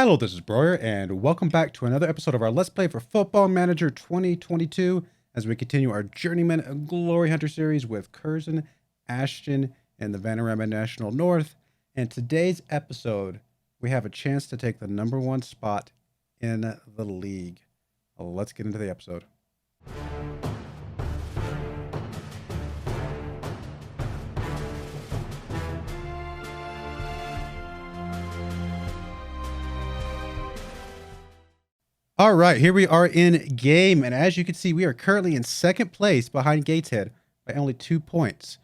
Hello, this is Broyar, and welcome back to another episode of our Let's Play for Football Manager 2022 as we continue our Journeyman Glory Hunter series with CURZON, ASHTON, and the Vanarama National North. And today's episode, we have a chance to take the #1 spot in the league. Let's get into the episode. All right, here we are in game, and as you can see, we are currently in second place behind Gateshead by only 2 points,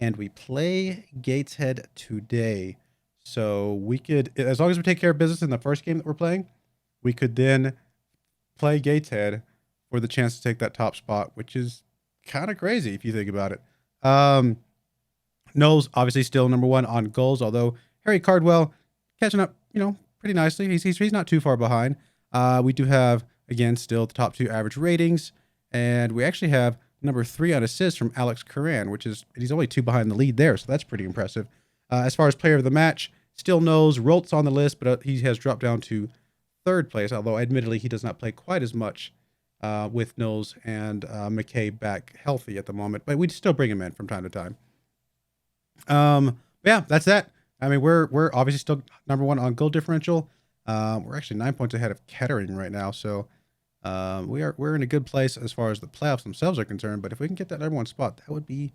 and we play Gateshead today. So we could, as long as we take care of business in the first game that we're playing, we could then play Gateshead for the chance to take that top spot, which is kind of crazy if you think about it. Knowles obviously still #1 on goals, although Harry Cardwell catching up, pretty nicely. He's not too far behind. We do have, again, still the top 2 average ratings, and we actually have #3 on assists from Alex Curran, he's only 2 behind the lead there, so that's pretty impressive. As far as player of the match, still Knowles. Rolt's on the list, but he has dropped down to 3rd place, although admittedly he does not play quite as much with Knowles and McKay back healthy at the moment, but we still bring him in from time to time. Yeah, that's that. I mean, we're obviously still #1 on goal differential. We're actually 9 points ahead of Kettering right now, so we're in a good place as far as the playoffs themselves are concerned. But if we can get that #1 spot, that would be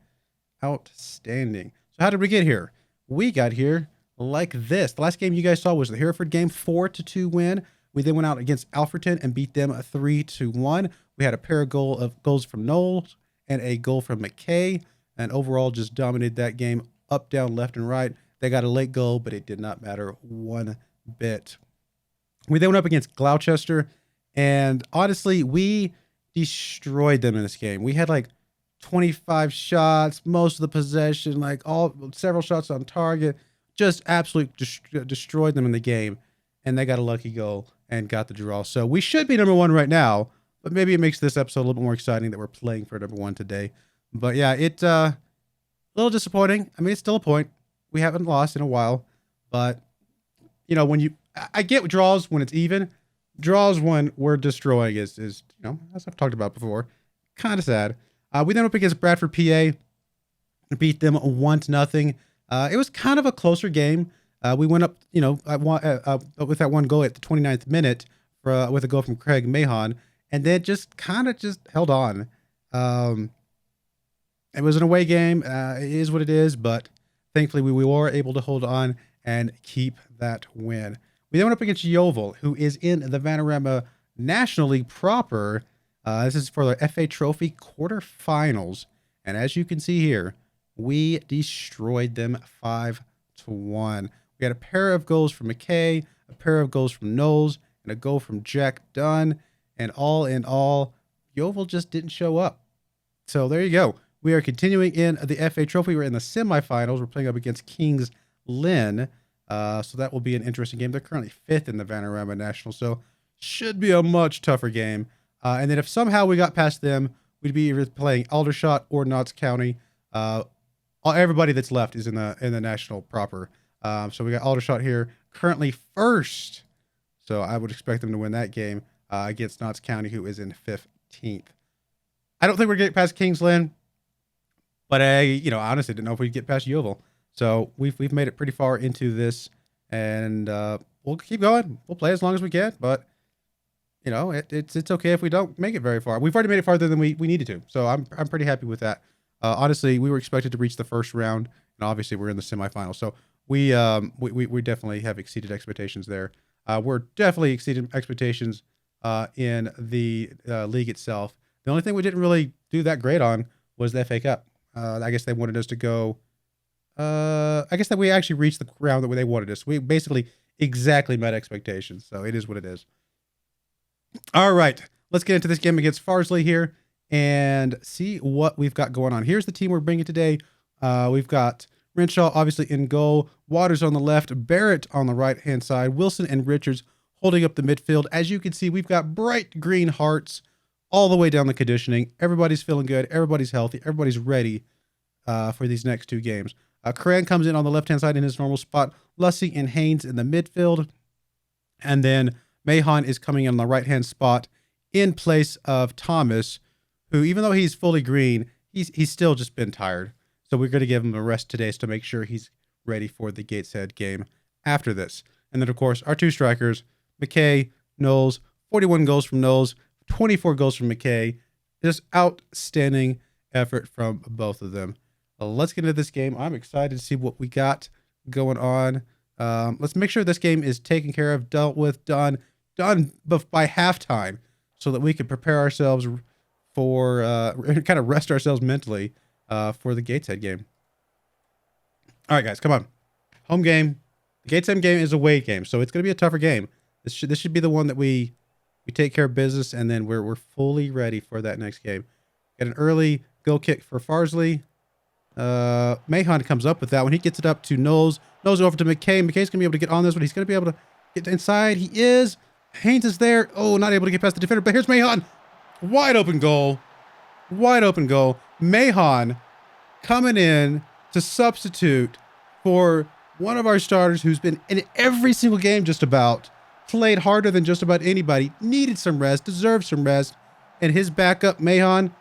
outstanding. So how did we get here? We got here like this. The last game you guys saw was the Hereford game, 4-2 win. We then went out against Alfreton and beat them 3-1. We had a pair of goals from Knowles and a goal from McKay, and overall just dominated that game up, down, left, and right. They got a late goal, but it did not matter one bit. We then went up against Gloucester, and honestly, we destroyed them in this game. We had like 25 shots, most of the possession, several shots on target, just absolutely destroyed them in the game, and they got a lucky goal and got the draw. So we should be #1 right now, but maybe it makes this episode a little bit more exciting that we're playing for #1 today. But yeah, it's a little disappointing. I mean, it's still a point. We haven't lost in a while, but I get draws when it's even. Draws when we're destroying is as I've talked about before, kind of sad. We then went up against Bradford, PA, beat them 1-0. It was kind of a closer game. We went up, with that one goal at the 29th minute with a goal from Craig Mahon, and then just held on. It was an away game. It is what it is, but thankfully we were able to hold on and keep that win. We then went up against Yeovil, who is in the Vanarama National League proper. This is for the FA Trophy Quarterfinals. And as you can see here, we destroyed them 5-1. We had a pair of goals from McKay, a pair of goals from Knowles, and a goal from Jack Dunn. And all in all, Yeovil just didn't show up. So there you go. We are continuing in the FA Trophy. We're in the semifinals. We're playing up against Kings Lynn. So that will be an interesting game. They're currently 5th in the Vanarama National, so should be a much tougher game. And then if somehow we got past them, we'd be either playing Aldershot or Notts County. Everybody that's left is in the National proper. So we got Aldershot here, currently 1st. So I would expect them to win that game against Notts County, who is in 15th. I don't think we're getting past Kings Lynn, but I honestly didn't know if we'd get past Yeovil. So we've made it pretty far into this, and we'll keep going. We'll play as long as we can, but it's okay if we don't make it very far. We've already made it farther than we needed to, so I'm pretty happy with that. Honestly, we were expected to reach the first round, and obviously we're in the semifinals. So we definitely have exceeded expectations there. We're definitely exceeding expectations in the league itself. The only thing we didn't really do that great on was the FA Cup. I guess they wanted us to go. I guess that we actually reached the round that they wanted us. We basically exactly met expectations, so it is what it is. All right, let's get into this game against Farsley here and see what we've got going on. Here's the team we're bringing today. We've got Renshaw obviously in goal, Waters on the left, Barrett on the right-hand side, Wilson and Richards holding up the midfield. As you can see, we've got bright green hearts all the way down the conditioning. Everybody's feeling good. Everybody's healthy. Everybody's ready for these next 2 games. Curran comes in on the left-hand side in his normal spot. Lussey and Haynes in the midfield. And then Mahon is coming in on the right-hand spot in place of Thomas, who, even though he's fully green, he's still just been tired. So we're going to give him a rest today to make sure he's ready for the Gateshead game after this. And then, of course, our two strikers, McKay, Knowles, 41 goals from Knowles, 24 goals from McKay. Just outstanding effort from both of them. Let's get into this game. I'm excited to see what we got going on. Let's make sure this game is taken care of, dealt with, done by halftime, so that we can prepare ourselves for kind of rest ourselves mentally for the Gateshead game. All right, guys, come on. Home game. The Gateshead game is a away game, so it's going to be a tougher game. This should be the one that we take care of business, and then we're fully ready for that next game. Got an early goal kick for Farsley. Mahon comes up with that one. He gets it up to Knowles. Knowles over to McKay. McKay's going to be able to get on this one. He's going to be able to get inside. He is. Haynes is there. Oh, not able to get past the defender, but here's Mahon. Wide open goal. Wide open goal. Mahon coming in to substitute for one of our starters who's been in every single game just about, played harder than just about anybody, needed some rest, deserved some rest, and his backup, Mahon,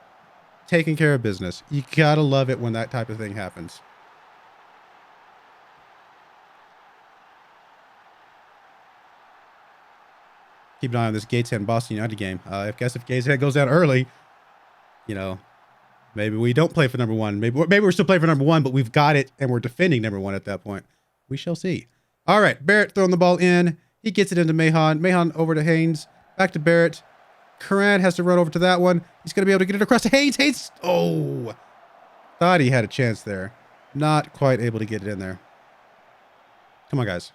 taking care of business. You gotta love it when that type of thing happens. Keep an eye on this Gateshead and Boston United game. I guess if Gateshead goes down early, you know, maybe we don't play for number one. Maybe we're still playing for number one, but we've got it and we're defending number one at that point. We shall see. All right, Barrett throwing the ball in. He gets it into Mahon. Mahon over to Haynes. Back to Barrett. Curran has to run over to that one. He's going to be able to get it across to Haynes. Haynes. Oh, thought he had a chance there. Not quite able to get it in there. Come on, guys.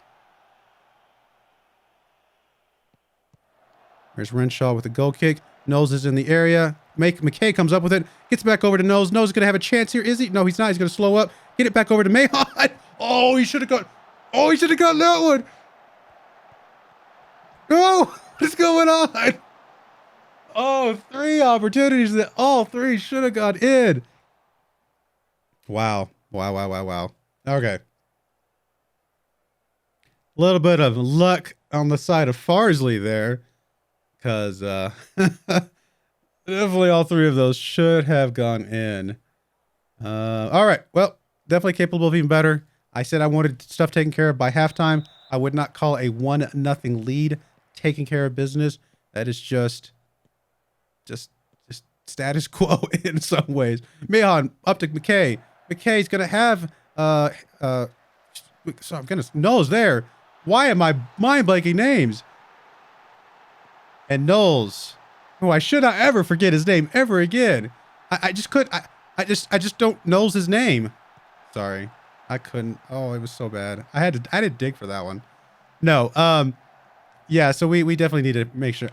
There's Renshaw with a goal kick. Knowles is in the area. McKay comes up with it. Gets back over to Knowles. Knowles is going to have a chance here. Is he? No, he's not. He's going to slow up. Get it back over to Mahon. Oh, he should have got. Oh, he should have gotten that one. Oh, what is going on? Oh, 3 opportunities that all 3 should have got in. Wow. Wow. Okay. A little bit of luck on the side of Farsley there, because definitely all 3 of those should have gone in. All right. Well, definitely capable of even better. I said I wanted stuff taken care of by halftime. I would not call a 1-0 lead taking care of business. That is just status quo in some ways. Mahon up to McKay. McKay's gonna have so I'm gonna Knowles there. Why am I mind blanking names? And Knowles, who I should not ever forget his name ever again. I just couldn't. I just don't knows his name. Sorry, I couldn't. Oh, it was so bad. I had to dig for that one. No. Yeah. So we definitely need to make sure.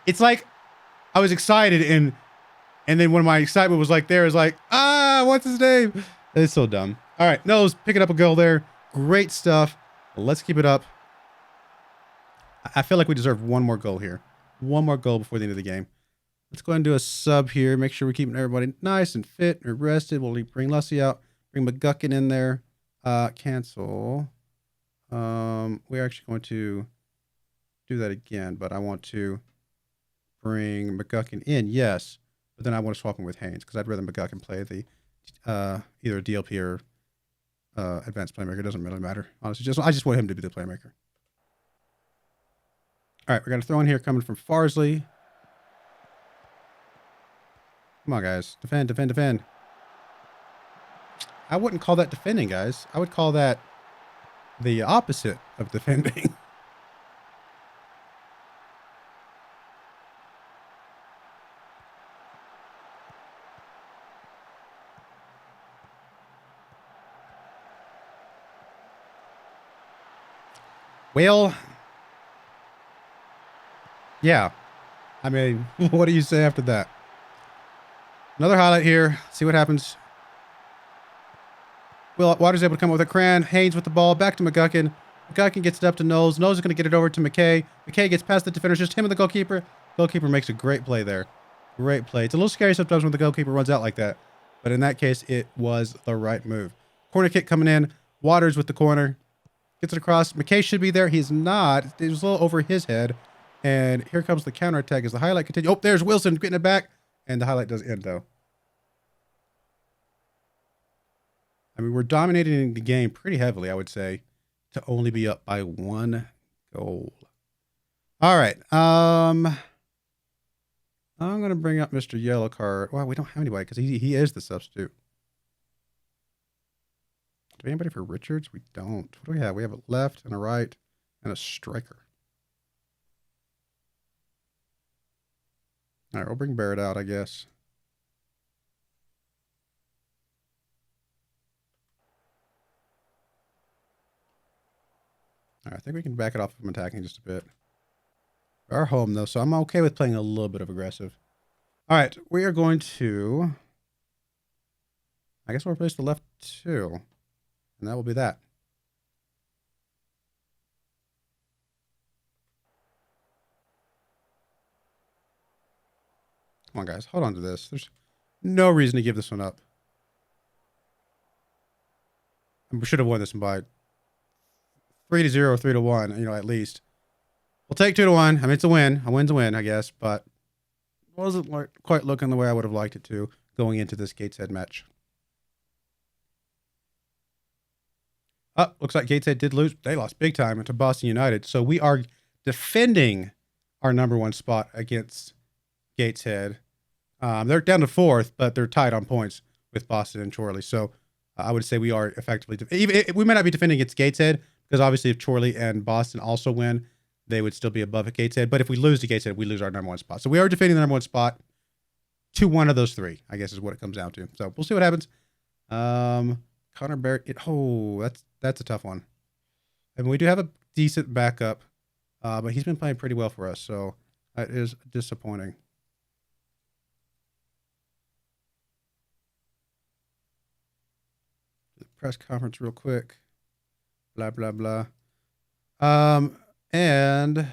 It's like I was excited and then when my excitement was like there is like, what's his name? It's so dumb. All right, Knowles picking up a goal there. Great stuff. Let's keep it up. I feel like we deserve one more goal here. One more goal before the end of the game. Let's go ahead and do a sub here. Make sure we're keeping everybody nice and fit and rested. We'll bring Lussey out. Bring McGuckin in there. Cancel. We're actually going to do that again, but I want to bring McGuckin in, yes. But then I want to swap him with Haynes because I'd rather McGuckin play the either DLP or advanced playmaker. It doesn't really matter. Honestly, I just want him to be the playmaker. All right, we're going to throw in here coming from Farsley. Come on, guys. Defend, defend, defend. I wouldn't call that defending, guys. I would call that the opposite of defending. Well, yeah. I mean, what do you say after that? Another highlight here. See what happens. Will Waters able to come up with a Cran. Haynes with the ball. Back to McGuckin. McGuckin gets it up to Knowles. Knowles is going to get it over to McKay. McKay gets past the defenders. Just him and the goalkeeper. Goalkeeper makes a great play there. Great play. It's a little scary sometimes when the goalkeeper runs out like that. But in that case, it was the right move. Corner kick coming in. Waters with the corner. Gets it across. McKay should be there. He's not. It was a little over his head. And here comes the counterattack as the highlight continues. Oh, there's Wilson getting it back. And the highlight does end, though. I mean, we're dominating the game pretty heavily, I would say, to only be up by 1 goal. All right. I'm going to bring up Mr. Yellow Card. Well, we don't have anybody because he is the substitute. Do we have anybody for Richards? We don't. What do we have? We have a left and a right and a striker. All right, we'll bring Barrett out, I guess. All right, I think we can back it off from attacking just a bit. We are home, though, so I'm okay with playing a little bit of aggressive. All right, we are going to... I guess we'll replace the left 2. And that will be that. Come on, guys. Hold on to this. There's no reason to give this one up. And we should have won this one by 3-0, 3-1, you know, at least. We'll take 2-1. I mean, it's a win. A win's a win, I guess. But wasn't quite looking the way I would have liked it to going into this Gateshead match. Oh, looks like Gateshead did lose. They lost big time to Boston United. So we are defending our #1 spot against Gateshead. They're down to 4th, but they're tied on points with Boston and Chorley. So I would say we are effectively... we might not be defending against Gateshead, because obviously if Chorley and Boston also win, they would still be above at Gateshead. But if we lose to Gateshead, we lose our #1 spot. So we are defending the #1 spot to one of those 3, I guess is what it comes down to. So we'll see what happens. Connor Barrett... That's a tough one. I mean, we do have a decent backup, but he's been playing pretty well for us, so that is disappointing. The press conference real quick. Blah, blah, blah. And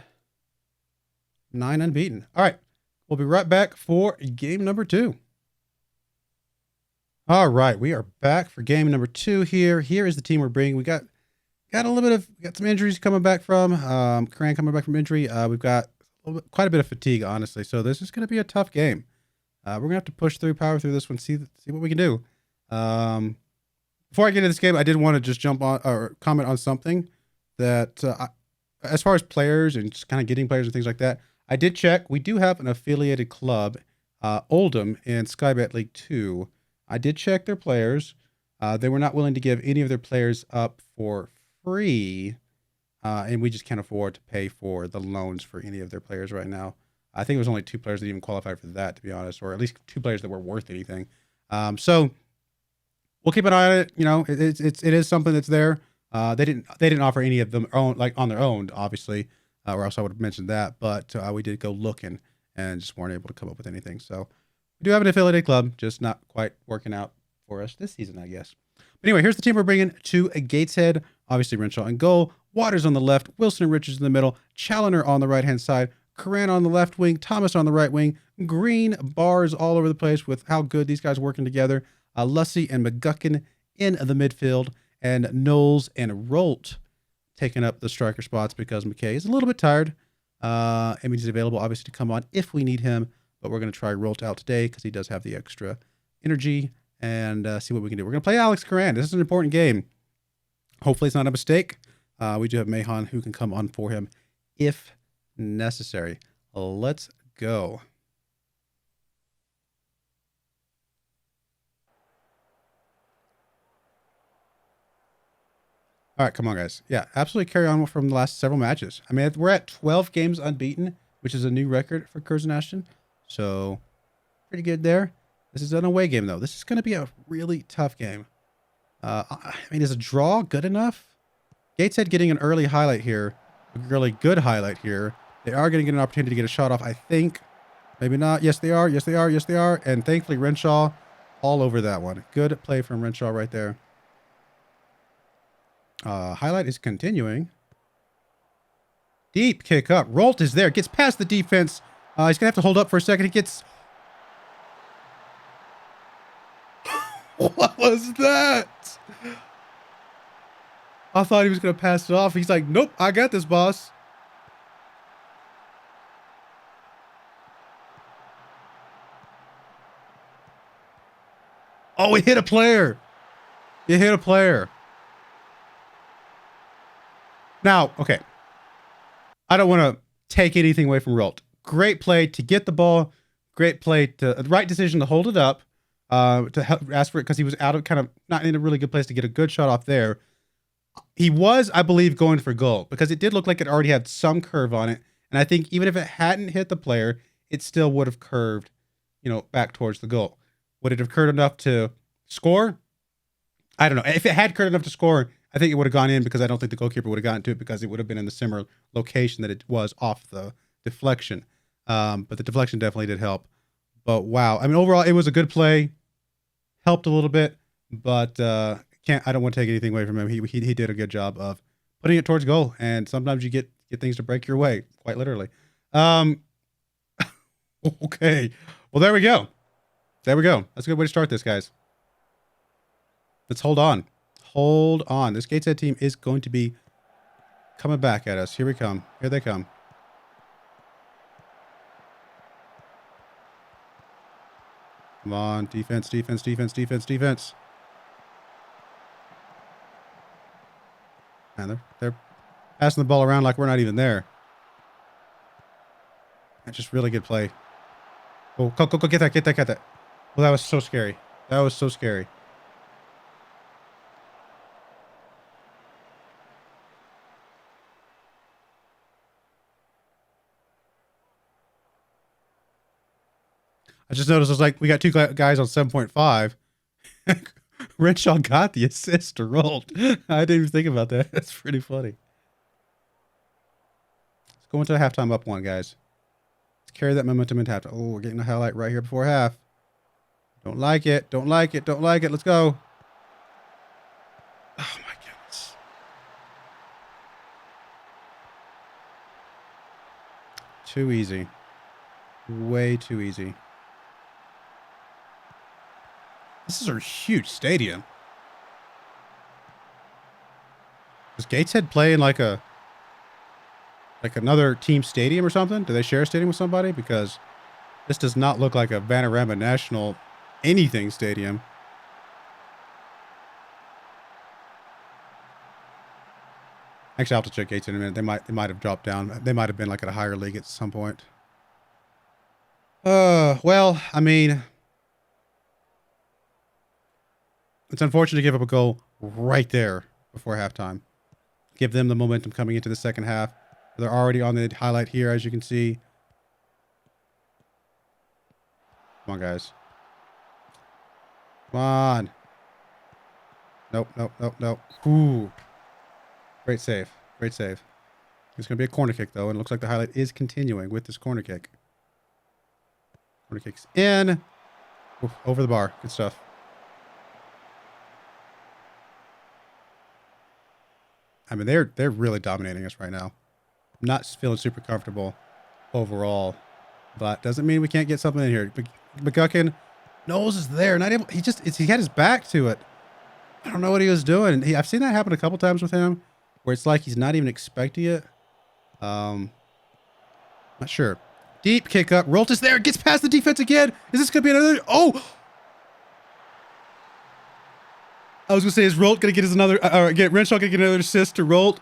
9 unbeaten. All right. We'll be right back for game number 2. All right, we are back for game number 2 here. Here is the team we're bringing. We got a little bit of some injuries coming back from Karan coming back from injury. We've got quite a bit of fatigue, honestly. So this is going to be a tough game. We're gonna have to push through, power through this one, see what we can do. Before I get into this game, I did want to just jump on or comment on something that, as far as players and just kind of getting players and things like that, I did check. We do have an affiliated club, Oldham in Skybet League 2. I did check their players. They were not willing to give any of their players up for free, and we just can't afford to pay for the loans for any of their players right now. I think it was only 2 players that even qualified for that, to be honest, or at least 2 players that were worth anything. So we'll keep an eye on it. You know, it is something that's there. They didn't offer any of them on their own, obviously, or else I would have mentioned that. But we did go looking and just weren't able to come up with anything. So we do have an affiliated club, just not quite working out for us this season, I guess. But anyway, here's the team we're bringing to a Gateshead. Obviously, Renshaw in goal, Waters on the left, Wilson and Richards in the middle, Challoner on the right-hand side, Karan on the left wing, Thomas on the right wing, green bars all over the place with how good these guys are working together. Lussey and McGuckin in the midfield, and Knowles and Rolt taking up the striker spots because McKay is a little bit tired. I mean, he's available, obviously, to come on if we need him, but we're going to try Rolt out today because he does have the extra energy and see what we can do. We're going to play Alex Karan. This is an important game. Hopefully it's not a mistake. We do have Mahon who can come on for him if necessary. Let's go. All right, come on, guys. Yeah, absolutely carry on from the last several matches. I mean, we're at 12 games unbeaten, which is a new record for CURZON ASHTON. So, pretty good there. This is an away game, though. This is going to be a really tough game. I mean, is a draw good enough? Gateshead getting an early highlight here. A really good highlight here. They are going to get an opportunity to get a shot off, I think. Maybe not. Yes, they are. Yes, they are. Yes, they are. And thankfully, Renshaw all over that one. Good play from Renshaw right there. Highlight is continuing. Deep kick up. Rolt is there. Gets past the defense. He's going to have to hold up for a second. He gets... What was that? I thought he was going to pass it off. He's like, nope, I got this, boss. Oh, it hit a player. It hit a player. Now, okay. I don't want to take anything away from Rolt. Great play to get the ball. Great play to right decision to hold it up. To help, ask for it because he was out of kind of not in a really good place to get a good shot off there. He was, I believe, going for goal because it did look like it already had some curve on it. And I think even if it hadn't hit the player, it still would have curved, back towards the goal. Would it have curved enough to score? I don't know. If it had curved enough to score, I think it would have gone in because I don't think the goalkeeper would have gotten to it because it would have been in the similar location that it was off the deflection. But the deflection definitely did help. But wow, I mean, overall, it was a good play. Helped a little bit, but I don't want to take anything away from him. He did a good job of putting it towards goal. And sometimes you get things to break your way, quite literally. Okay. Well, there we go. There we go. That's a good way to start this, guys. Let's hold on. Hold on. This Gateshead team is going to be coming back at us. Here we come. Here they come. Come on. Defense, defense, defense, defense, defense. Man, they're passing the ball around like we're not even there. That's just really good play. Oh, go, get that, get that, get that. Well, that was so scary. That was so scary. I just noticed it's like we got two guys on 7.5. Renshaw got the assist to Rolt. I didn't even think about that. That's pretty funny. Let's go into the halftime up one, guys. Let's carry that momentum into halftime. Oh, we're getting a highlight right here before half. Don't like it. Don't like it. Don't like it. Let's go. Oh, my goodness. Too easy. Way too easy. This is a huge stadium. Does Gateshead play in like another team stadium or something? Do they share a stadium with somebody? Because this does not look like a Vanarama National anything stadium. Actually, I'll have to check Gateshead in a minute. They might have dropped down. They might have been like at a higher league at some point. Well, I mean, it's unfortunate to give up a goal right there before halftime. Give them the momentum coming into the second half. They're already on the highlight here, as you can see. Come on, guys. Come on. Nope, nope, nope, nope. Ooh. Great save. Great save. It's going to be a corner kick, though, and it looks like the highlight is continuing with this corner kick. Corner kick's in. Oof, over the bar. Good stuff. I mean, they're really dominating us right now. I'm not feeling super comfortable overall, but doesn't mean we can't get something in here. McGuckin, Knowles is there, not able. He had his back to it. I don't know what he was doing. I've seen that happen a couple times with him, where it's like he's not even expecting it. Not sure. Deep kick up. Rolt is there. Gets past the defense again. Is this gonna be another? Oh. I was gonna say, is Rolt gonna get his another? Renshaw gonna get another assist to Rolt?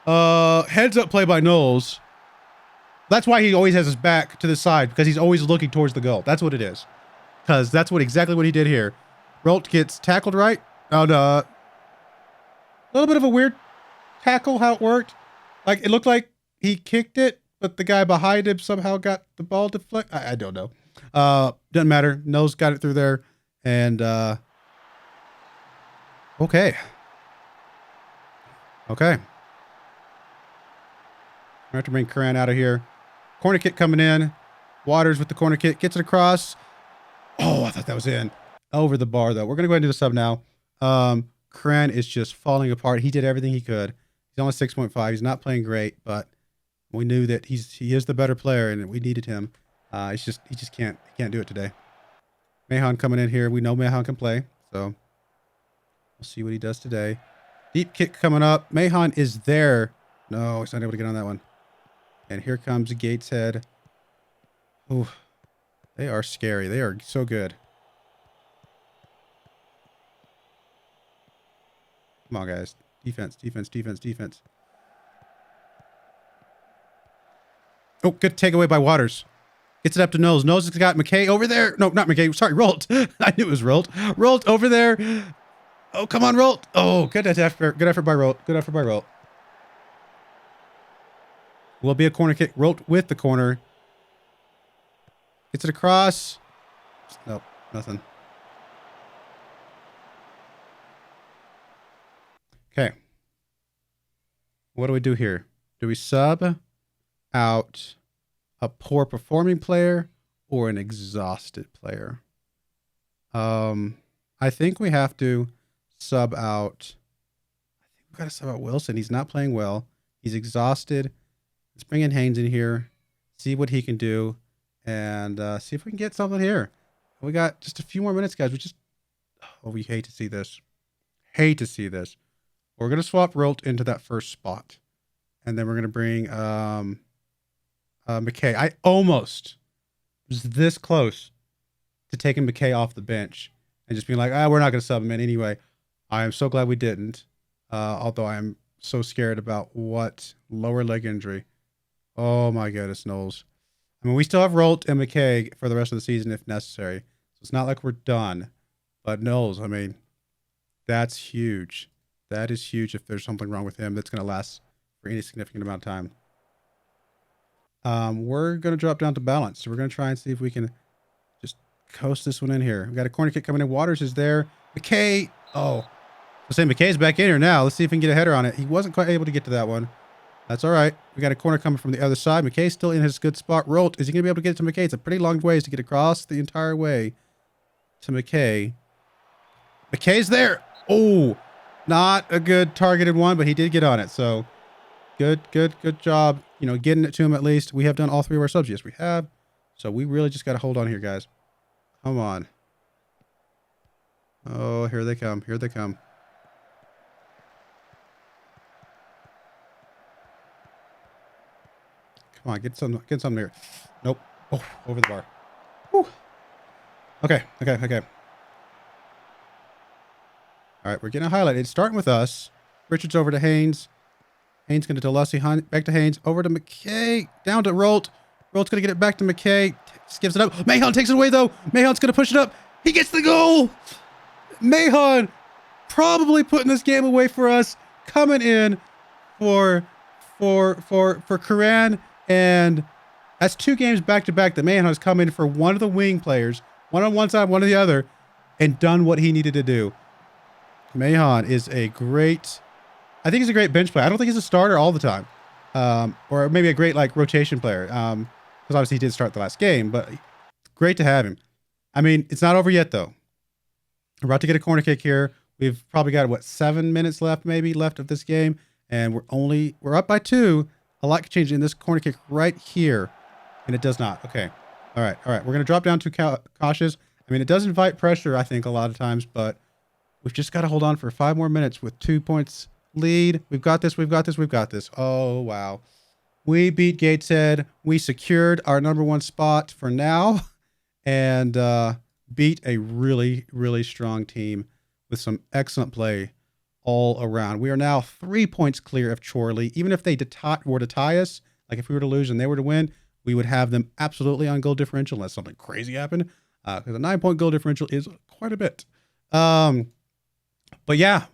Heads up play by Knowles. That's why he always has his back to the side, because he's always looking towards the goal. That's what it is. Because that's exactly what he did here. Rolt gets tackled right. Oh no. A little bit of a weird tackle how it worked. Like it looked like he kicked it, but the guy behind him somehow got the ball deflected. I don't know. Doesn't matter. Knowles got it through there, and okay. Okay. I have to bring Curran out of here. Corner kick coming in. Waters with the corner kick. Gets it across. Oh, I thought that was in. Over the bar, though. We're going to go ahead and do the sub now. Curran is just falling apart. He did everything he could. He's only 6.5. He's not playing great, but we knew that he is the better player, and we needed him. He just can't do it today. Mahon coming in here. We know Mahon can play, so we'll see what he does today. Deep kick coming up. Mahon is there. No, he's not able to get on that one. And here comes Gateshead. Ooh, they are scary. They are so good. Come on, guys. Defense, defense, defense, defense. Oh, good takeaway by Waters. Gets it up to Knowles. Knowles has got McKay over there. No, not McKay. Sorry, Rolt. I knew it was Rolt. Rolt over there. Oh, come on, Rolt. Oh, good effort. Good effort by Rolt. Good effort by Rolt. Will be a corner kick. Rolt with the corner. Gets it across. Nope, nothing. Okay. What do we do here? Do we sub out a poor performing player or an exhausted player? I think we have to sub out. I think we got to sub out Wilson. He's not playing well. He's exhausted. Let's bring in Haynes in here, see what he can do, and see if we can get something here. We got just a few more minutes, guys. We hate to see this. Hate to see this. We're going to swap Rolt into that first spot. And then we're going to bring McKay. I almost was this close to taking McKay off the bench and just being like, we're not going to sub him in anyway. I am so glad we didn't. Although I'm so scared about what lower leg injury. Oh my goodness, Knowles. I mean, we still have Rolt and McKay for the rest of the season if necessary. So it's not like we're done. But Knowles, I mean, that's huge. That is huge if there's something wrong with him that's going to last for any significant amount of time. We're going to drop down to balance. So we're going to try and see if we can just coast this one in here. We got a corner kick coming in. Waters is there. McKay. Oh, I'll say McKay's back in here now. Let's see if we can get a header on it. He wasn't quite able to get to that one. That's all right. We got a corner coming from the other side. McKay's still in his good spot. Rolt, is he going to be able to get it to McKay? It's a pretty long ways to get across the entire way to McKay. McKay's there. Oh, not a good targeted one, but he did get on it. So good job. You know, getting it to him at least. We have done all three of our subs. Yes, we have. So we really just got to hold on here, guys. Come on. Oh, here they come. Here they come. Come on, get some here. Nope. Oh, over the bar. Whew. Okay. All right, we're getting a highlight. It's starting with us. Richards over to Haynes. Haynes going to Delussi. Back to Haynes. Over to McKay. Down to Rolt. Rolt's going to get it back to McKay. Just gives it up. Mahon takes it away, though. Mahon's going to push it up. He gets the goal. Mahon probably putting this game away for us. Coming in for Karan. And that's 2 games back-to-back that Mahon has come in for one of the wing players. One on one side, one on the other. And done what he needed to do. Mahon is I think he's a great bench player. I don't think he's a starter all the time. Or maybe a great like rotation player. Because obviously he did start the last game, but great to have him. I mean, it's not over yet though. We're about to get a corner kick here. We've probably got 7 minutes left of this game. And we're up by 2. A lot could change in this corner kick right here. And it does not. Okay. All right. We're going to drop down to cautious. I mean, it does invite pressure, I think, a lot of times, but we've just got to hold on for 5 more minutes with 2 points lead. We've got this. Oh, wow. We beat Gateshead. We secured our #1 spot for now and beat a really, really strong team with some excellent play all around. We are now 3 points clear of Chorley. Even if they were to tie us, like if we were to lose and they were to win, we would have them absolutely on goal differential unless something crazy happened. Because a 9-point goal differential is quite a bit. But yeah,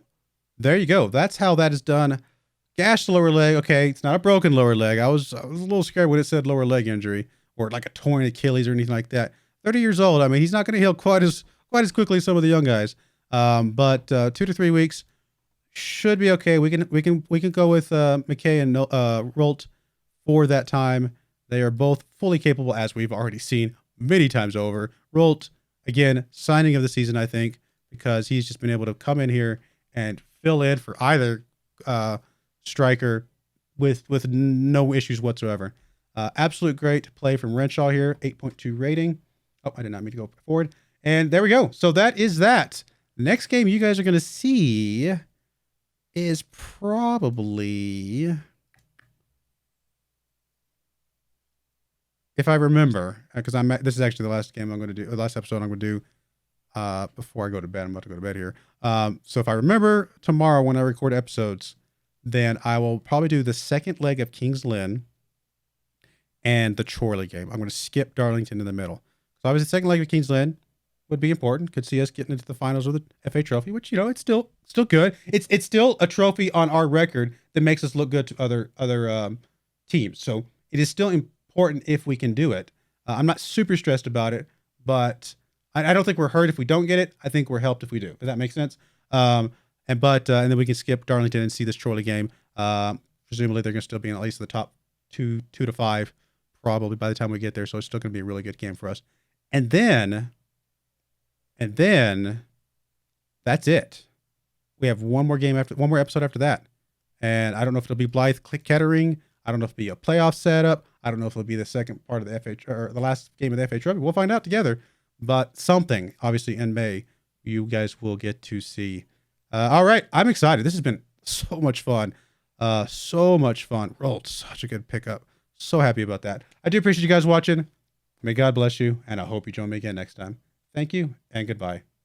there you go. That's how that is done. Gashed lower leg. Okay, it's not a broken lower leg. I was a little scared when it said lower leg injury or like a torn Achilles or anything like that. 30 years old. I mean, he's not going to heal quite as quickly as some of the young guys. But 2 to 3 weeks should be okay. We can go with McKay and Rolt for that time. They are both fully capable, as we've already seen many times over. Rolt, again, signing of the season, I think, because he's just been able to come in here and fill in for either striker with no issues whatsoever. Absolute great play from Renshaw here, 8.2 rating. Oh, I did not mean to go forward. And there we go. So that is that. Next game you guys are going to see is probably, if I remember, because this is actually the last game I'm going to do, the last episode I'm going to do before I go to bed. I'm about to go to bed here. So if I remember tomorrow when I record episodes, then I will probably do the second leg of King's Lynn and the Chorley game. I'm going to skip Darlington in the middle. So obviously the second leg of King's Lynn would be important. Could see us getting into the finals of the FA Trophy, which, you know, it's still good. It's still a trophy on our record that makes us look good to other teams. So it is still important if we can do it. I'm not super stressed about it, but I don't think we're hurt if we don't get it. I think we're helped if we do. Does that make sense? And then we can skip Darlington and see this Chorley game. Presumably they're going to still be in at least the top two to five, probably by the time we get there. So it's still going to be a really good game for us. And then that's it. We have one more episode after that. And I don't know if it'll be Blythe Kettering. I don't know if it'll be a playoff setup. I don't know if it'll be the second part of the FA or the last game of the FA Trophy. We'll find out together. But something, obviously, in May, you guys will get to see. All right. I'm excited. This has been so much fun. So much fun. Rolled such a good pickup. So happy about that. I do appreciate you guys watching. May God bless you, and I hope you join me again next time. Thank you, and goodbye.